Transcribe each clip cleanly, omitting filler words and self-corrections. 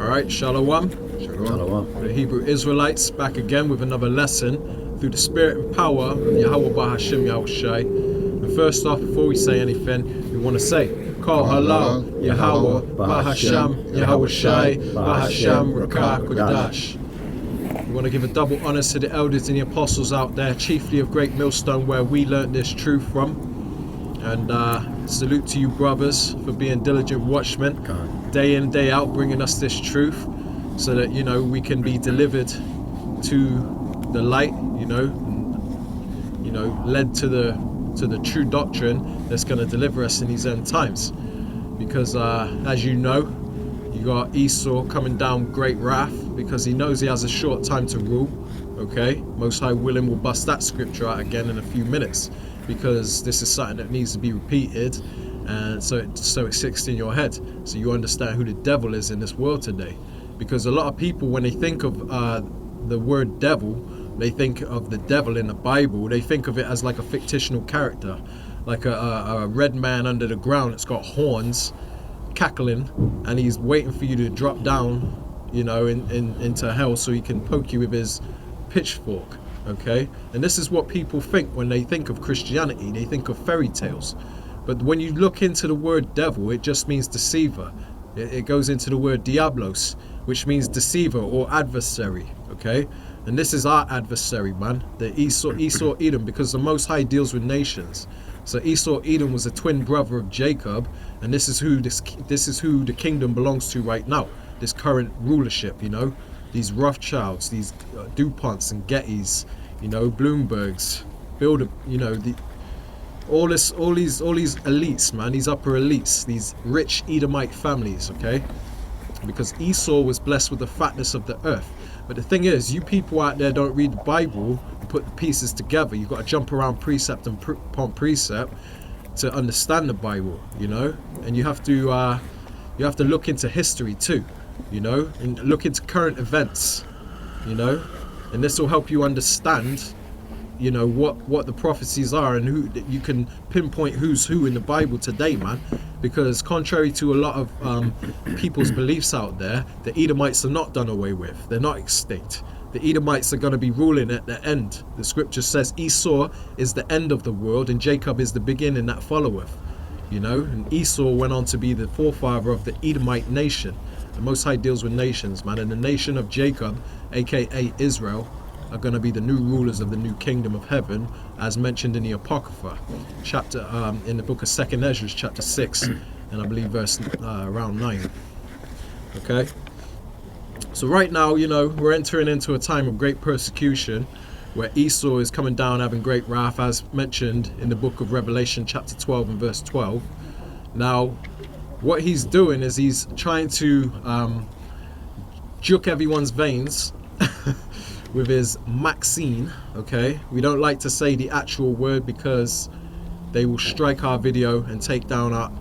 Alright, Shalom. Shalom. The Hebrew Israelites back again with another lesson through the spirit and power of Yahawah Bahasham Yahawashi. And first off, before we say anything, we want to say, Call halal, Yahawah Bahasham Yahawashi, Bahasham Rakah Kodash. We want to give a double honors to the elders and the apostles out there, chiefly of Great Millstone, where we learnt this truth from. And salute to you brothers for being diligent watchmen, day in, day out, bringing us this truth so that, we can be delivered to the light, led to the true doctrine that's going to deliver us in these end times. Because as you know, you got Esau coming down great wrath because he knows he has a short time to rule. Okay, Most High willing, we'll bust that scripture out again in a few minutes, because this is something that needs to be repeated, and so it sticks in your head, so you understand who the devil is in this world today. Because a lot of people, when they think of the word devil, they think of the devil in the Bible, they think of it as like a fictional character, like a red man under the ground that's got horns, cackling, and he's waiting for you to drop down, into hell so he can poke you with his pitchfork. Okay, and this is what people think when they think of Christianity. They think of fairy tales, but when you look into the word devil, it just means deceiver. It goes into the word diablos, which means deceiver or adversary. Okay, and this is our adversary, man, the Esau Edom, because the Most High deals with nations. So Esau Edom was a twin brother of Jacob, and this is who the kingdom belongs to right now, this current rulership. These Rothschilds, these DuPonts and Gettys, Bloombergs, all these elites, man, these upper elites, these rich Edomite families, okay? Because Esau was blessed with the fatness of the earth. But the thing is, you people out there don't read the Bible and put the pieces together. You've got to jump around precept and upon precept to understand the Bible, and you have to look into history too. And look into current events, and this will help you understand, what the prophecies are, and who you can pinpoint who's who in the Bible today, man. Because contrary to a lot of people's beliefs out there, the Edomites are not done away with. They're not extinct. The Edomites are going to be ruling at the end. The scripture says Esau is the end of the world, and Jacob is the beginning that followeth. And Esau went on to be the forefather of the Edomite nation. The Most High deals with nations, man, and the nation of Jacob, aka Israel, are going to be the new rulers of the new kingdom of heaven, as mentioned in the Apocrypha, chapter in the book of 2nd Esdras, chapter 6, and I believe verse around 9. Okay, so right now, we're entering into a time of great persecution, where Esau is coming down having great wrath, as mentioned in the book of Revelation, chapter 12 and verse 12. Now, what he's doing is he's trying to juke everyone's veins with his Maxine. Okay, we don't like to say the actual word because they will strike our video and take down our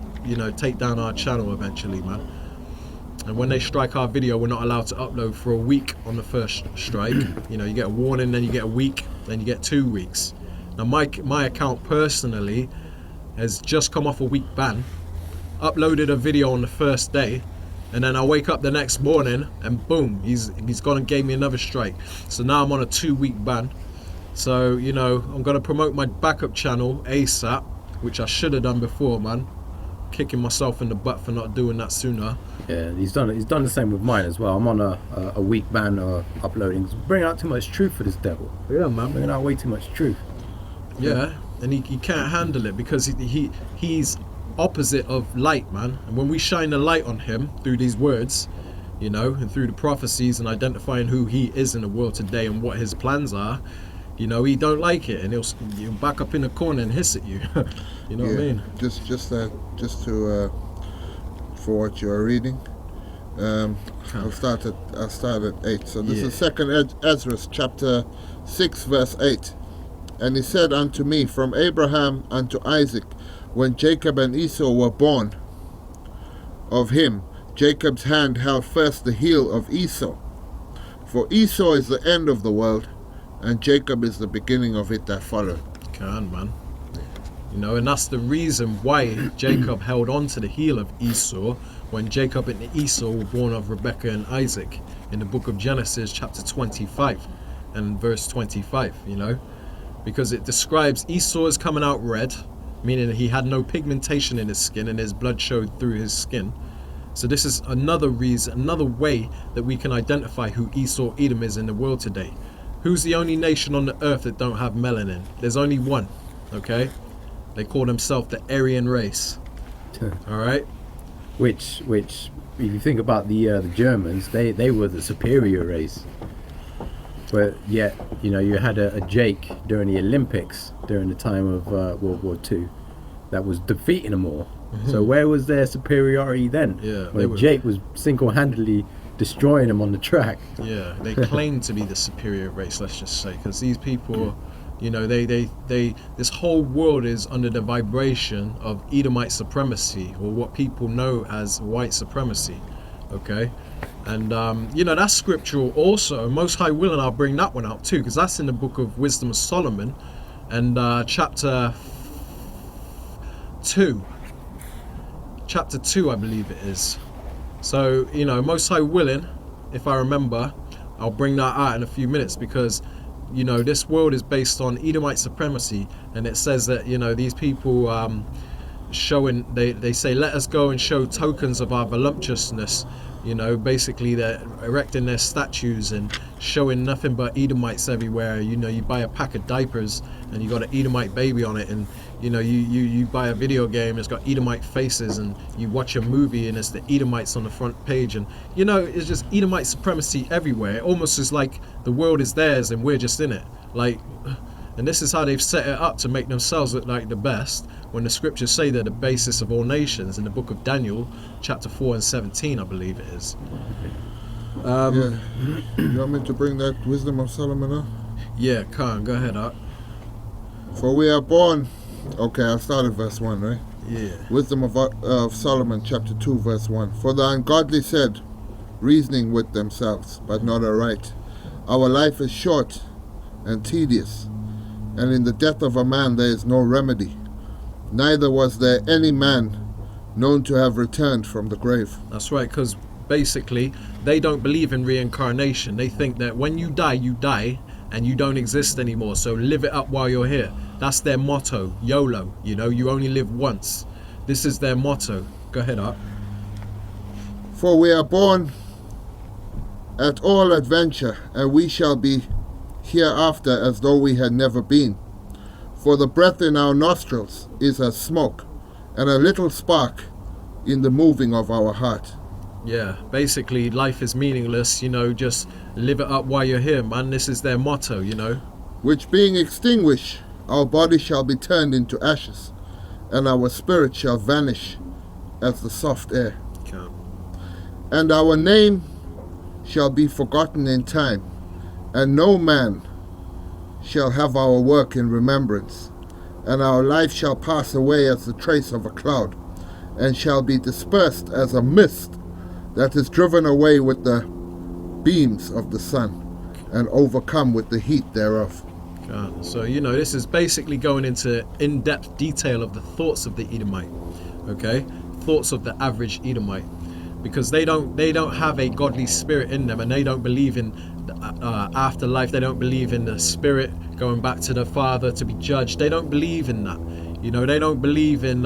channel eventually, man. And when they strike our video, we're not allowed to upload for a week on the first strike. You get a warning, then you get a week, then you get 2 weeks. Now my account personally has just come off a week ban. Uploaded a video on the first day, and then I wake up the next morning and boom, he's gone and gave me another strike. So now I'm on a 2-week ban. So I'm gonna promote my backup channel ASAP, which I should have done before, man. Kicking myself in the butt for not doing that sooner. Yeah, he's done the same with mine as well. I'm on a week ban uploading. Bringing out too much truth for this devil. Yeah, man. Bringing out way too much truth. Yeah, and he can't handle it because he's opposite of light, man. And when we shine the light on him through these words, and through the prophecies and identifying who he is in the world today and what his plans are, he don't like it, and he'll back up in the corner and hiss at you. You know what I mean? Just to for what you are reading, I'll start at 8. So this is 2nd Esdras chapter 6 verse 8. And he said unto me, from Abraham unto Isaac, when Jacob and Esau were born, of him Jacob's hand held first the heel of Esau. For Esau is the end of the world, and Jacob is the beginning of it that followed. Man. You know, and that's the reason why Jacob held on to the heel of Esau when Jacob and Esau were born of Rebekah and Isaac in the book of Genesis chapter 25 and verse 25, you know, because it describes Esau as coming out red, meaning he had no pigmentation in his skin and his blood showed through his skin. So this is another reason, another way that we can identify who Esau Edom is in the world today. Who's the only nation on the earth that don't have melanin? There's only one, okay? They call themselves the Aryan race. All right. Which, if you think about the Germans, they were the superior race. But yet, you know, you had a Jake during the Olympics during the time of World War II that was defeating them all. Mm-hmm. So where was their superiority then? Yeah, when Jake was single-handedly destroying them on the track. Yeah, they claim to be the superior race, let's just say, because these people, you know, they this whole world is under the vibration of Edomite supremacy, or what people know as white supremacy, okay? And you know, that's scriptural also. Most High will, and I'll bring that one out too, because that's in the book of Wisdom of Solomon, and chapter 2, I believe it is. So, you know, Most High willing, if I remember, I'll bring that out in a few minutes, because, you know, this world is based on Edomite supremacy, and it says that, you know, these people showing, they say, let us go and show tokens of our voluptuousness. You know, basically they're erecting their statues and showing nothing but Edomites everywhere. You know, you buy a pack of diapers and you got an Edomite baby on it, and you know, you buy a video game, it's got Edomite faces, and you watch a movie and it's the Edomites on the front page, and you know, it's just Edomite supremacy everywhere. It almost is like the world is theirs and we're just in it. Like, and this is how they've set it up to make themselves look like the best, when the scriptures say they're the basis of all nations in the book of Daniel, chapter 4 and 17, I believe it is. Yeah. You want me to bring that Wisdom of Solomon up? Yeah, Khan, go ahead, Art. For we are born... Okay, I'll start at verse 1, right? Yeah. Wisdom of Solomon, chapter 2, verse 1. For the ungodly said, reasoning with themselves, but not aright, our life is short and tedious, and in the death of a man there is no remedy. Neither was there any man known to have returned from the grave. That's right, because basically they don't believe in reincarnation. They think that when you die, and you don't exist anymore, so live it up while you're here. That's their motto, YOLO. You know, you only live once. This is their motto. Go ahead, Art. For we are born at all adventure, and we shall be hereafter as though we had never been. For the breath in our nostrils is as smoke, and a little spark in the moving of our heart. Yeah, basically life is meaningless, you know, just live it up while you're here, man. This is their motto, you know. Which being extinguished, our body shall be turned into ashes, and our spirit shall vanish as the soft air. Okay. And our name shall be forgotten in time, and no man shall have our work in remembrance, and our life shall pass away as the trace of a cloud, and shall be dispersed as a mist that is driven away with the beams of the sun, and overcome with the heat thereof. So, you know, this is basically going into in-depth detail of the thoughts of the Edomite, okay? Thoughts of the average Edomite, because they don't have a godly spirit in them, and they don't believe in afterlife. They don't believe in the spirit going back to the Father to be judged. They don't believe in that. You know, they don't believe in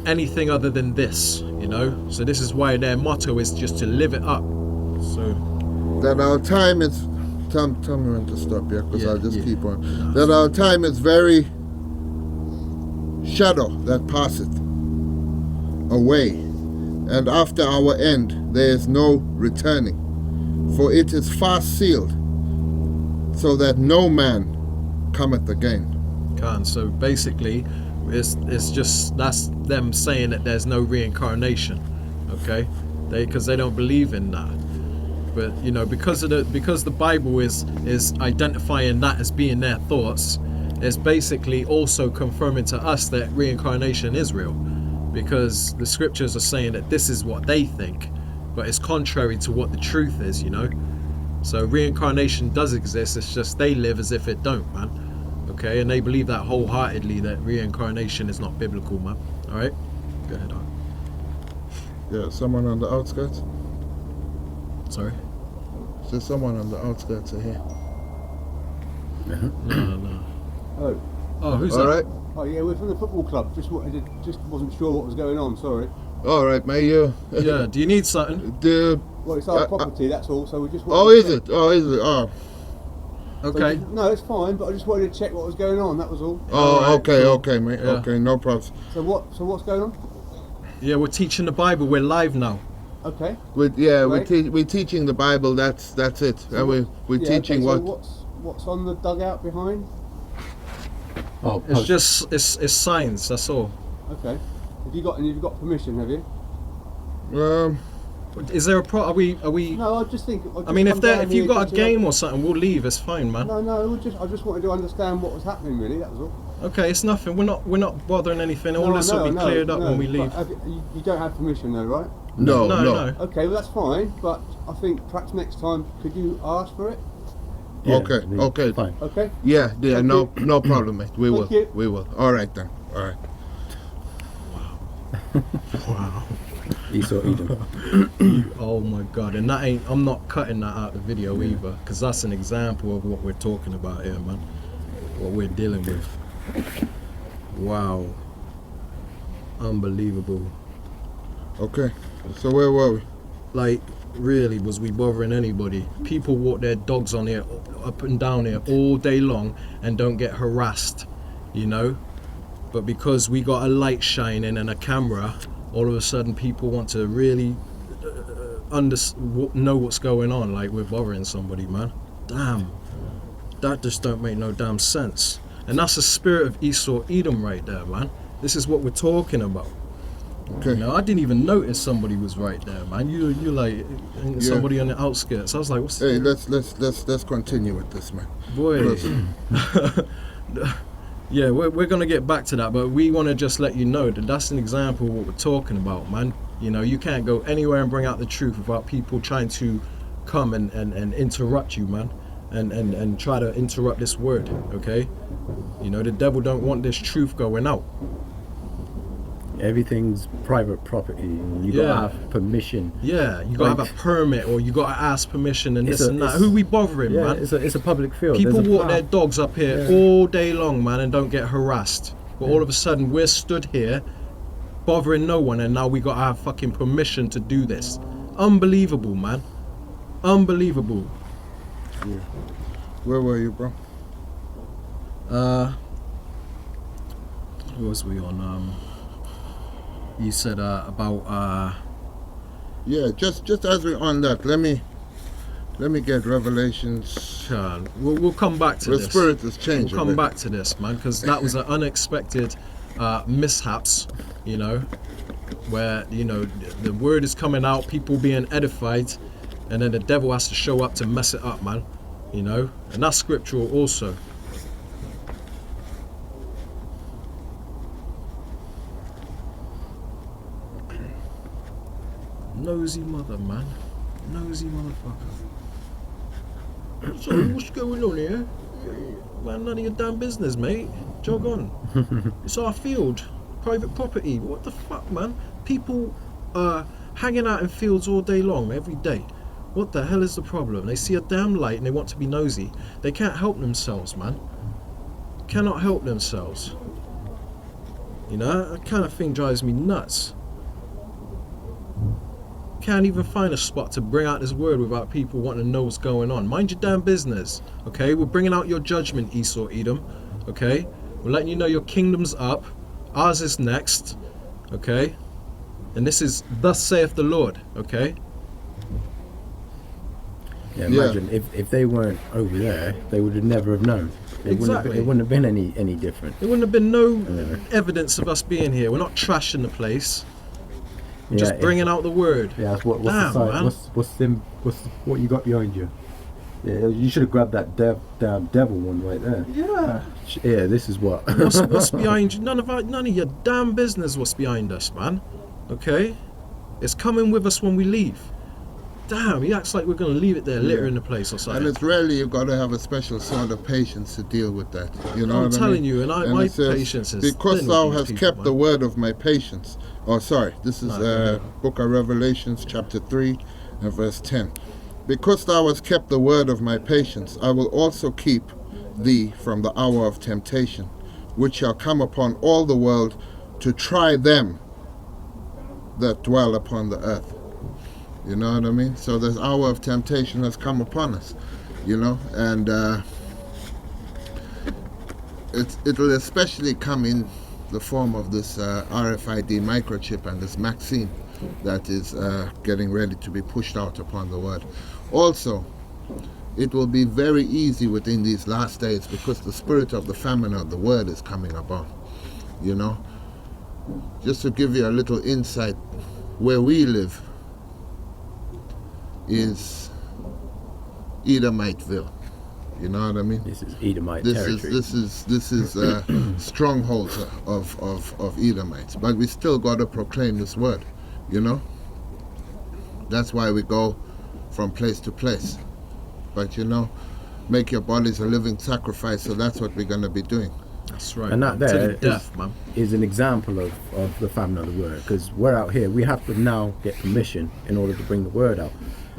anything other than this, you know. So this is why their motto is just to live it up. So that our time is... Tell me when to stop here, because I'll just keep on. That our time is very shadow that passeth away, and after our end there is no returning. For it is fast sealed, so that no man cometh again. So basically, it's just, that's them saying that there's no reincarnation, okay? Because they don't believe in that. But you know, because the Bible is identifying that as being their thoughts, it's basically also confirming to us that reincarnation is real, because the scriptures are saying that this is what they think, but it's contrary to what the truth is, you know. So reincarnation does exist. It's just they live as if it don't, man. okay? And they believe that wholeheartedly, that reincarnation is not biblical, man. All right? Go ahead, on. Yeah, someone on the outskirts? Sorry? Is there someone on the outskirts of here? No. Oh. Oh, who's All that? right. Oh yeah, we're from the football club. Just wasn't sure what was going on. Sorry. All right, mate. Yeah, do you need something? Well, it's our property. That's all. So we just. Oh, is it? Oh, is it? Oh. Okay. So no, it's fine. But I just wanted to check what was going on. That was all. Oh, All right, okay, cool. okay, mate. Yeah. Okay, no problems. So what's going on? Yeah, we're teaching the Bible. We're live now. Okay. We're teaching the Bible. That's it. So And we're teaching okay, what. So what's on the dugout behind? Oh, It's just it's signs. That's all. Okay. Have you got permission? Have you? Is there a pro? Are we? No, I just think. I mean, if you've got a game or something, we'll leave. It's fine, man. No. I just wanted to understand what was happening. Really, that was all. Okay, it's nothing. We're not bothering anything. All this will be cleared up when we leave. But you don't have permission though, right? No. Okay, well that's fine. But I think perhaps next time could you ask for it? yeah, Okay. Fine. Okay. Yeah. Thank No you. problem, mate. We will. Thank you. We will. All right then. All right. Wow. Esau Edom. Oh my God! And that ain't. I'm not cutting that out of the video either, because that's an example of what we're talking about here, man. What we're dealing with. Wow. Unbelievable. Okay. So where were we? Like, really, was we bothering anybody? People walk their dogs on here, up and down here all day long and don't get harassed, you know? But because we got a light shining and a camera, all of a sudden people want to really know what's going on, like we're bothering somebody, man. Damn. That just don't make no damn sense. And that's the spirit of Esau Edom right there, man. This is what we're talking about. Okay. You know, I didn't even notice somebody was right there, man. You like somebody on the outskirts. I was like, what's Hey, let's continue with this, man. boy? Because- Yeah, we're gonna get back to that, but we want to just let you know that that's an example of what we're talking about, man. You know, you can't go anywhere and bring out the truth without people trying to come and interrupt you, man, and try to interrupt this word, okay? You know, the devil don't want this truth going out. Everything's private property. You Yeah. gotta have permission. Yeah, you gotta have a permit or you gotta ask permission and It's this a- and that. it's- Who we bothering, Yeah, man? it's a public field. People There's a walk path. their dogs up here Yeah. all day long, man, and don't get harassed. But all of a sudden, we're stood here bothering no one, and now we got to have fucking permission to do this. Unbelievable, man. Unbelievable. Where were you, bro? What was we on? You said about Yeah, just as we're on that, let me get Revelations. we'll come back to The this. spirit has changed. We'll come back to this, man, because that was an unexpected mishaps, you know, where, you know, the word is coming out, people being edified, and then the devil has to show up to mess it up, man, you know, and that's scriptural also. Nosy mother, man. Nosy motherfucker. So what's going on here? Man, none of your damn business, mate. Jog on. It's our field. Private property. What the fuck, man? People hanging out in fields all day long, every day. What the hell is the problem? They see a damn light and they want to be nosy. They can't help themselves, man. Cannot help themselves. You know, that kind of thing drives me nuts. Can't even find a spot to bring out this word without people wanting to know what's going on. Mind your damn business, okay? We're bringing out your judgment, Esau Edom, okay? We're letting you know your kingdom's up. Ours is next, okay? And this is thus saith the Lord, okay? Yeah, imagine if they weren't over there, they would have never have known. Exactly. It wouldn't have been any different. There wouldn't have been no Yeah. evidence of us being here. We're not trashing the place. We're Yeah, just bringing out the word. Yeah, what's Damn, the man. sign? What you got behind you? Yeah, you should have grabbed that damn devil one right there. Yeah. Yeah, this is what. What's behind you? None of your damn business what's behind us, man. Okay? It's coming with us when we leave. damn, he acts like we're going to leave it there, littering Yeah. the place or And something. it's really, you've got to have a special sort of patience to deal with that. You know I'm what I telling mean? you, and my it says, patience is because thin thou with these hast people, kept man. the word of my patience. Oh, sorry, this is No, go ahead. Book of Revelations, chapter 3 and verse 10. Because thou hast kept the word of my patience, I will also keep thee from the hour of temptation, which shall come upon all the world to try them that dwell upon the earth. You know what I mean? So this hour of temptation has come upon us, you know, and it'll especially come in the form of this RFID microchip and this vaccine that is getting ready to be pushed out upon the world. Also, it will be very easy within these last days because the spirit of the famine of the word is coming about, you know. Just to give you a little insight, where we live is Edomiteville. You know what I mean? This is Edomite This territory. is strongholds of Edomites, but we still got to proclaim this word. You know. That's why we go from place to place. But you know, make your bodies a living sacrifice. So that's what we're going to be doing. That's right. And that man. there to the death, man. is an example of the famine of the word, because we're out here, we have to now get permission in order to bring the word out.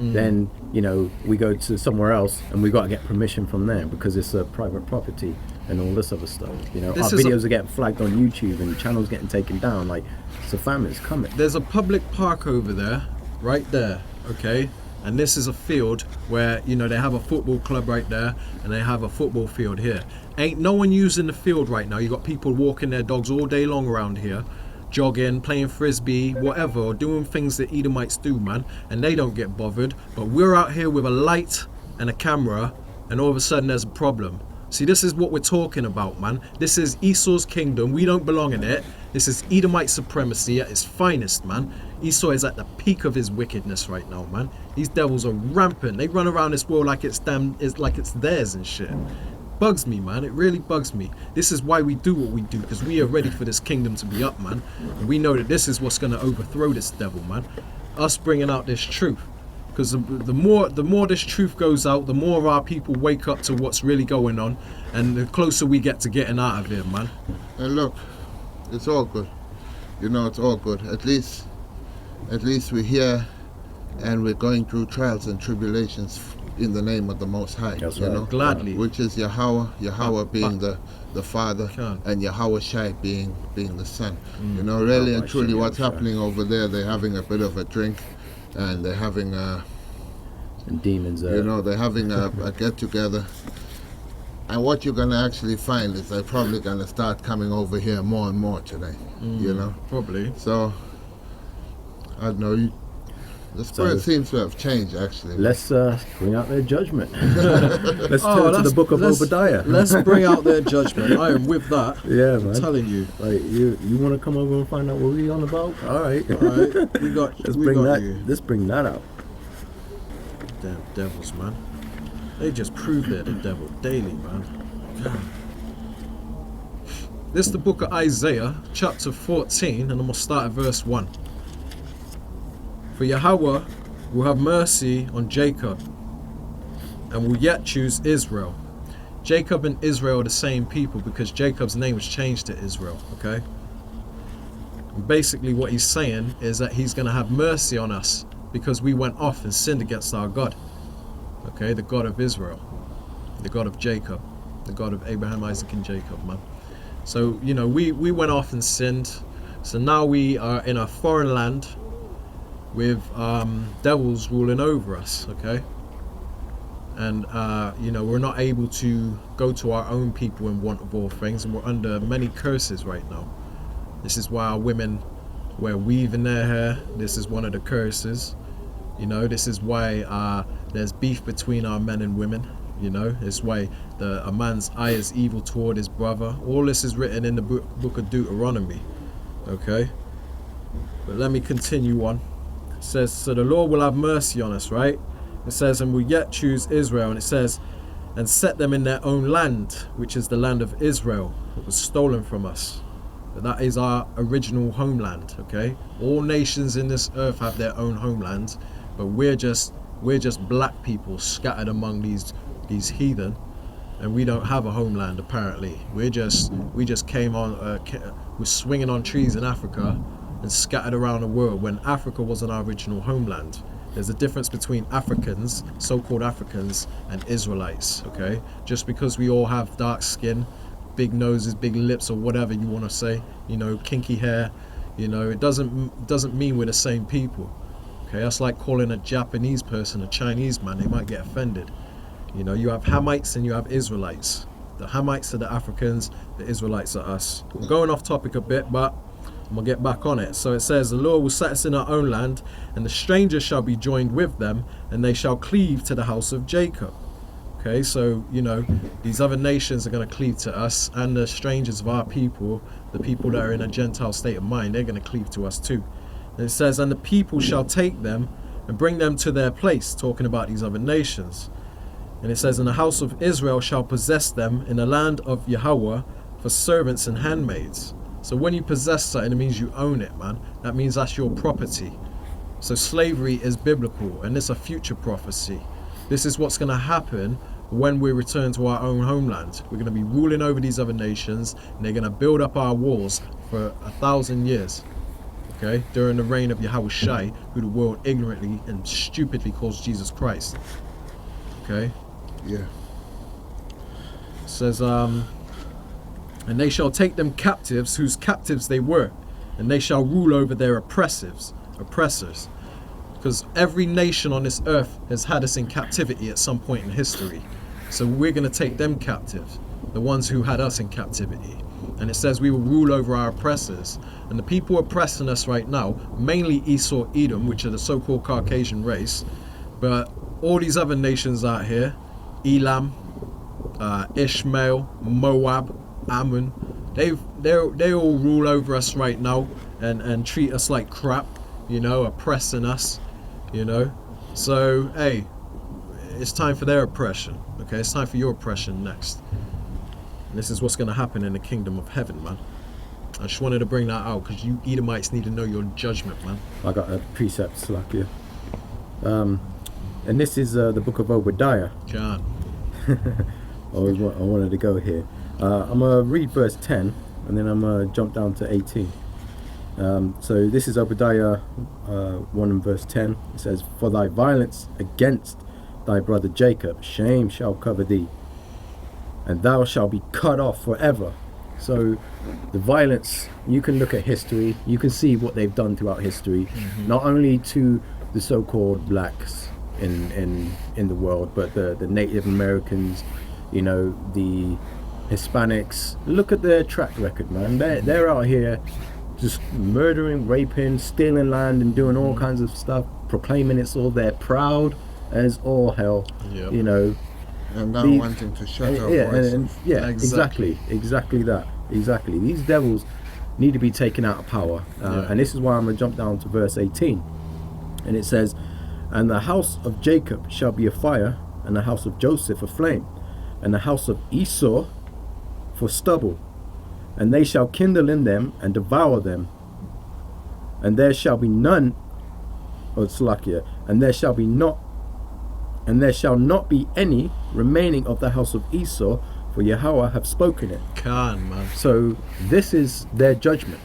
Then, you know, we go to somewhere else and we got to get permission from them because it's a private property and all this other stuff. You know, This our is videos are getting flagged on YouTube and channels getting taken down. Like, it's a famine, it's coming. There's a public park over there, right there, okay? And this is a field where, you know, they have a football club right there and they have a football field here. Ain't no one using the field right now. You got people walking their dogs all day long around here, jogging, playing frisbee, whatever, or doing things that Edomites do, man, and they don't get bothered. But we're out here with a light and a camera, and all of a sudden there's a problem. See, this is what we're talking about, man. This is Esau's kingdom. We don't belong in it. This is Edomite supremacy at its finest, man. Esau is at the peak of his wickedness right now, man. These devils are rampant. They run around this world like it's theirs and shit. Bugs me, man. It really bugs me. This is why we do what we do, because we are ready for this kingdom to be up, man. And we know that this is what's going to overthrow this devil, man. Us bringing out this truth. Because the more this truth goes out, the more of our people wake up to what's really going on, and the closer we get to getting out of here, man. And look, it's all good. You know, it's all good. At least we're here, and we're going through trials and tribulations in the name of the Most High. That's you right. know, Gladly. which is Yahawah being the Father, Can. and Yahawashi being the Son. You know, really and Bahasham truly, what's Yahawashi. happening over there? They're having a bit of a drink, and they're having And demons are... you know, they're having a get together. And what you're gonna actually find is they're probably gonna start coming over here more and more today. You know. Probably. So, I don't know, the spirit seems to have changed, actually. Let's bring out their judgment. Let's turn to the book of let's- Obadiah. Let's bring out their judgment. I am with that. Yeah, I'm man. telling you. Like, you want to come over and find out what we on about? All right. All right, we got you. Let's bring that out. Damn devils, man. They just prove they're the devil daily, man. God. This is the book of Isaiah, chapter 14, and I'm going to start at verse 1. For Yahawah will have mercy on Jacob, and will yet choose Israel. Jacob and Israel are the same people because Jacob's name was changed to Israel, okay? And basically what he's saying is that he's going to have mercy on us because we went off and sinned against our God. Okay, the God of Israel, the God of Jacob, the God of Abraham, Isaac, and Jacob, man. So, you know, we went off and sinned. So now we are in a foreign land with devils ruling over us, okay? And, you know, we're not able to go to our own people in want of all things, and we're under many curses right now. This is why our women wear weave in their hair. This is one of the curses. You know, this is why there's beef between our men and women. You know, it's why a man's eye is evil toward his brother. All this is written in the book of Deuteronomy. Okay? But let me continue on. It says, so the Lord will have mercy on us, right? It says, and will yet choose Israel. And it says, and set them in their own land, which is the land of Israel, that was stolen from us. But that is our original homeland, okay? All nations in this earth have their own homelands, but we're just We're just black people scattered among these heathen, and we don't have a homeland apparently. We just came on, we're swinging on trees in Africa and scattered around the world when Africa wasn't our original homeland. There's a difference between Africans, so-called Africans, and Israelites, okay? Just because we all have dark skin, big noses, big lips, or whatever you want to say, you know, kinky hair, you know, it doesn't mean we're the same people, okay? That's like calling a Japanese person a Chinese man. They might get offended. You know, you have Hamites and you have Israelites. The Hamites are the Africans, the Israelites are us. I'm going off topic a bit, but I'm going to get back on it. So it says, the Lord will set us in our own land, and the strangers shall be joined with them, and they shall cleave to the house of Jacob. Okay, so, you know, these other nations are going to cleave to us, and the strangers of our people, the people that are in a Gentile state of mind, they're going to cleave to us too. And it says, and the people shall take them and bring them to their place, talking about these other nations. And it says, and the house of Israel shall possess them in the land of Yahawah for servants and handmaids. So when you possess something, it means you own it, man. That means that's your property. So slavery is biblical, and it's a future prophecy. This is what's going to happen when we return to our own homeland. We're going to be ruling over these other nations, and they're going to build up our walls for 1,000 years. Okay, during the reign of Yahawashi, who the world ignorantly and stupidly calls Jesus Christ. Okay. Yeah. It says, and they shall take them captives, whose captives they were, and they shall rule over their oppressors. Because every nation on this earth has had us in captivity at some point in history. So we're going to take them captive, the ones who had us in captivity. And it says we will rule over our oppressors. And the people oppressing us right now, mainly Esau, Edom, which are the so-called Caucasian race, but all these other nations out here, Elam, Ishmael, Moab, Ammon, they all rule over us right now and treat us like crap, you know, oppressing us, you know. So hey, it's time for their oppression. Okay, it's time for your oppression next. And this is what's going to happen in the kingdom of heaven, man. I just wanted to bring that out because you Edomites need to know your judgment, man. I got a precept, Slakia. And this is the book of Obadiah. God. I wanted to go here. I'm going to read verse 10, and then I'm going to jump down to 18. So this is Obadiah 1 and verse 10. It says, for thy violence against thy brother Jacob, shame shall cover thee, and thou shalt be cut off forever. So the violence, you can look at history, you can see what they've done throughout history, not only to the so-called blacks in the world, but the Native Americans, you know, the Hispanics. Look at their track record, man. They're out here just murdering, raping, stealing land and doing all kinds of stuff, proclaiming it's all they're proud as all hell. Yep. You know, And now wanting to shut our voices. Exactly that. Exactly. These devils need to be taken out of power. And this is why I'm going to jump down to verse 18. And it says, and the house of Jacob shall be a fire, and the house of Joseph a flame, and the house of Esau for stubble. And they shall kindle in them and devour them. And there shall be none, Slakia, and there shall not be any remaining of the house of Esau, for Yahawah have spoken it. Man. So this is their judgment.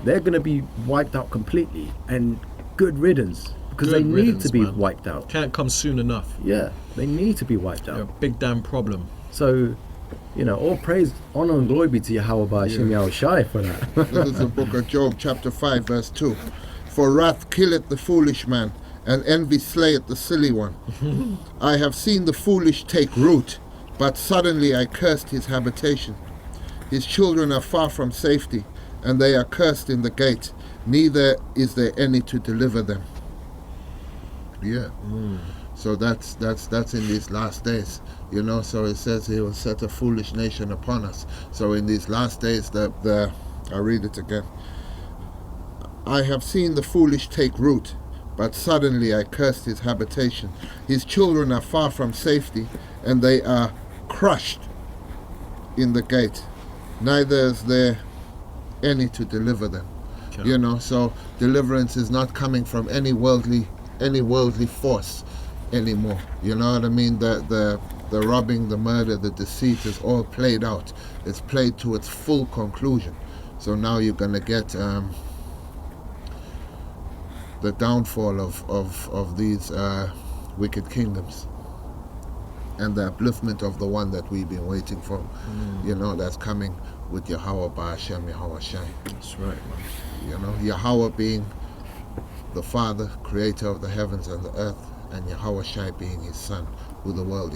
They're going to be wiped out completely, and good riddance, because they need to be wiped out. Can't come soon enough. Yeah, they need to be wiped out. They're a big damn problem. So, you know, all praise, honor and glory be to Yahawah Bahasham Yahawashi for that. This is the book of Job, chapter 5, verse 2. For wrath killeth the foolish man, and envy slayeth the silly one. I have seen the foolish take root, but suddenly I cursed his habitation. His children are far from safety, and they are cursed in the gate. Neither is there any to deliver them. Yeah. So that's in these last days, you know. So it says he will set a foolish nation upon us. So in these last days, I'll read it again. I have seen the foolish take root, but suddenly I cursed his habitation. His children are far from safety, and they are crushed in the gate. Neither is there any to deliver them. Okay. You know, so deliverance is not coming from any worldly force. anymore. You know what I mean? The robbing, the murder, the deceit is all played out. It's played to its full conclusion. So now you're gonna get the downfall of these wicked kingdoms, and the upliftment of the one that we've been waiting for. You know, that's coming with Yahawah Bahasham Yahawashi. That's right, man. You know, Yahawah being the Father, creator of the heavens and the earth, and Yahawashi being his Son, who the world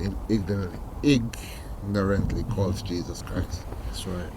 ignorantly calls Jesus Christ. That's right.